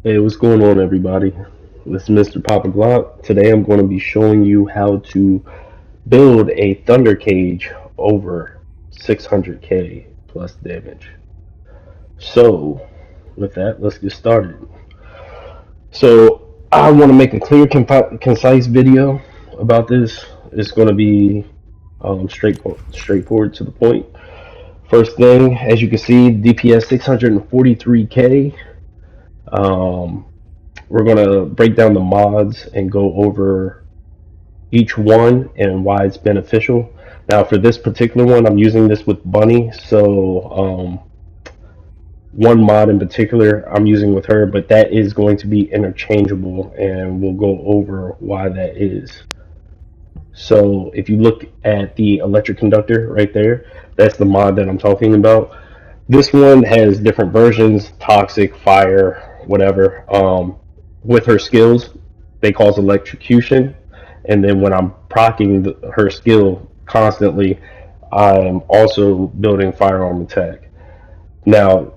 Hey, what's going on, everybody? This is Mr. Papa Glock. Today I'm going to be showing you how to build a Thunder Cage over 600k plus damage. So, with that, let's get started. So, I want to make a clear, concise video about this. It's going to be straightforward to the point. First thing, as you can see, DPS 643k. Um, we're going to break down the mods and go over each one and why it's beneficial. Now, for this particular one, I'm using this with Bunny. So, one mod in particular I'm using with her, but that is going to be interchangeable, and we'll go over why that is. So, if you look at the electric conductor right there, that's the mod that I'm talking about. This one has different versions: toxic, fire, whatever. With her skills, they cause electrocution, and then when I'm proccing her skill constantly, I'm also building firearm attack. Now,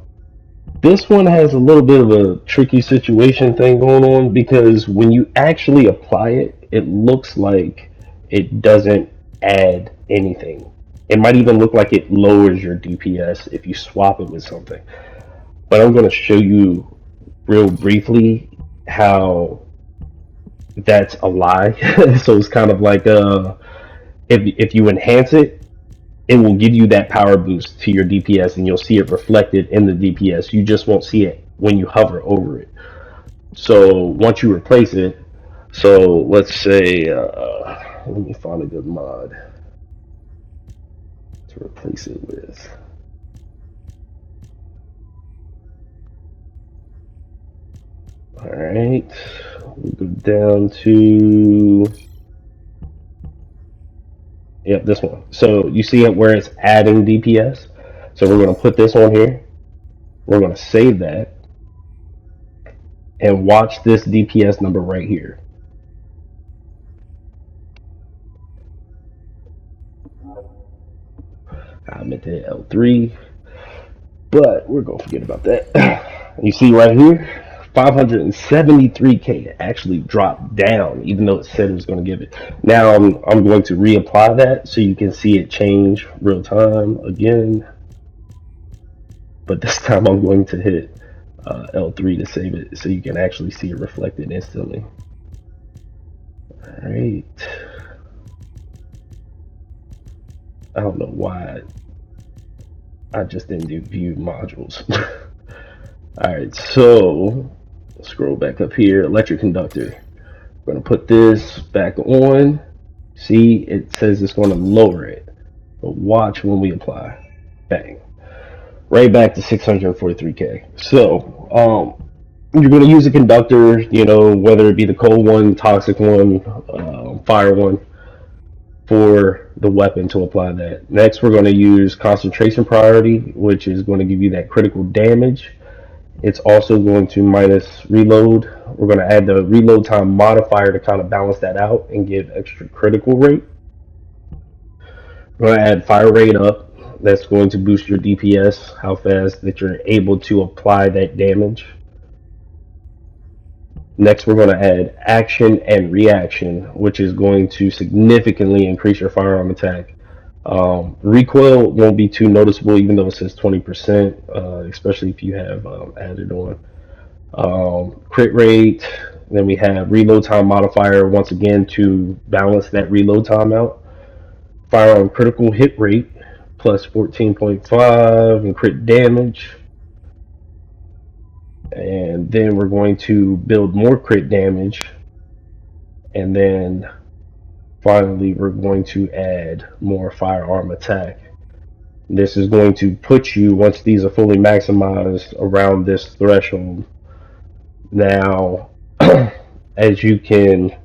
this one has a little bit of a tricky situation thing going on because when you actually apply it, it looks like it doesn't add anything. It might even look like it lowers your DPS if you swap it with something. But I'm going to show you real briefly how that's a lie. So it's kind of like if you enhance it, it will give you that power boost to your DPS, and you'll see it reflected in the DPS. You just won't see it when you hover over it. So once you replace it, so let's say, let me find a good mod to replace it with. All right, we go down to, yep, this one. So you see it where it's adding DPS. So we're going to put this on here. We're going to save that and watch this DPS number right here. I meant to hit L3, but we're going to forget about that. You see right here, 573k actually dropped down, even though it said it was going to give it. Now I'm going to reapply that so you can see it change real time again. But this time I'm going to hit L3 to save it so you can actually see it reflected instantly. All right. I don't know why I just didn't do view modules. All right, so scroll back up here, electric conductor. We're gonna put this back on. See, it says it's gonna lower it, but watch when we apply. Bang, right back to 643k. So, you're gonna use a conductor, whether it be the cold one, toxic one, fire one, for the weapon to apply that. Next, we're going to use concentration priority, which is going to give you that critical damage. It's also going to minus reload. We're going to add the reload time modifier to kind of balance that out and give extra critical rate. We're going to add fire rate up. That's going to boost your DPS, how fast that you're able to apply that damage. Next, we're going to add action and reaction, which is going to significantly increase your firearm attack. Recoil won't be too noticeable, even though it says 20%, especially if you have added on. Crit rate, then we have reload time modifier once again to balance that reload time out. Firearm critical hit rate plus 14.5 and crit damage. And then we're going to build more crit damage, and then finally we're going to add more firearm attack. This is going to put you, once these are fully maximized, around this threshold. Now, as you can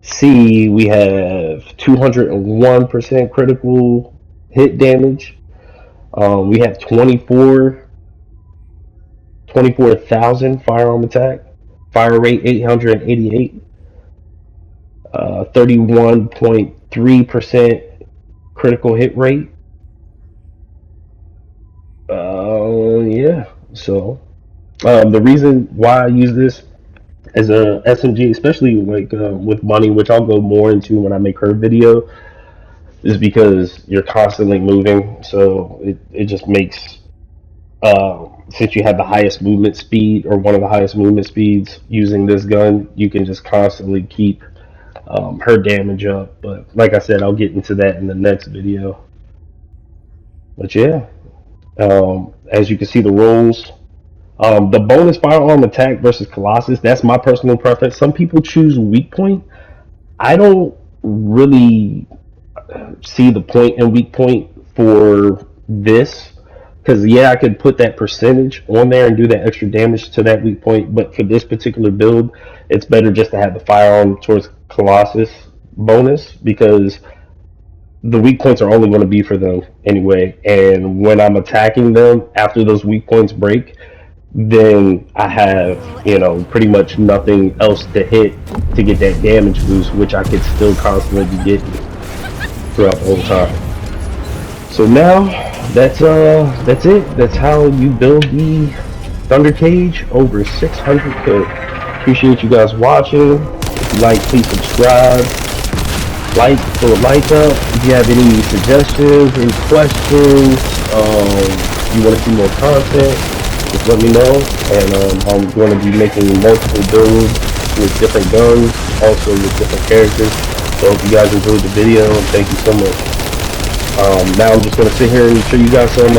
see, we have 201% critical hit damage. We have 24,000 firearm attack, fire rate 888, 31.3% critical hit rate. Yeah, so The reason why I use this as a SMG, especially like with money, which I'll go more into when I make her video, is because you're constantly moving. So it just makes since you have the highest movement speed or one of the highest movement speeds using this gun, you can just constantly keep her damage up. But like I said, I'll get into that in the next video. But yeah, as you can see, the rolls. The bonus firearm attack versus Colossus, that's my personal preference. Some people choose weak point. I don't really see the point in weak point for this. Because, yeah, I could put that percentage on there and do that extra damage to that weak point. But for this particular build, it's better just to have the firearm towards Colossus bonus because the weak points are only going to be for them anyway. And when I'm attacking them after those weak points break, then I have, pretty much nothing else to hit to get that damage boost, which I could still constantly be getting throughout the whole time. So now that's it. That's how you build the Thunder Cage over 600 cook. Appreciate you guys watching. If you like, please subscribe. Like, throw a like up. If you have any suggestions, any questions, you want to see more content, just let me know. And I'm going to be making multiple builds with different guns, also with different characters. So hope you guys enjoyed the video, and thank you so much. Now I'm just going to sit here and show you guys some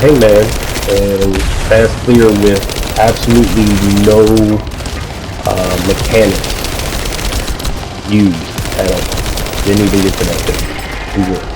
Hangman and fast clear with absolutely no mechanics used at all. Didn't even get to that thing. Enjoy.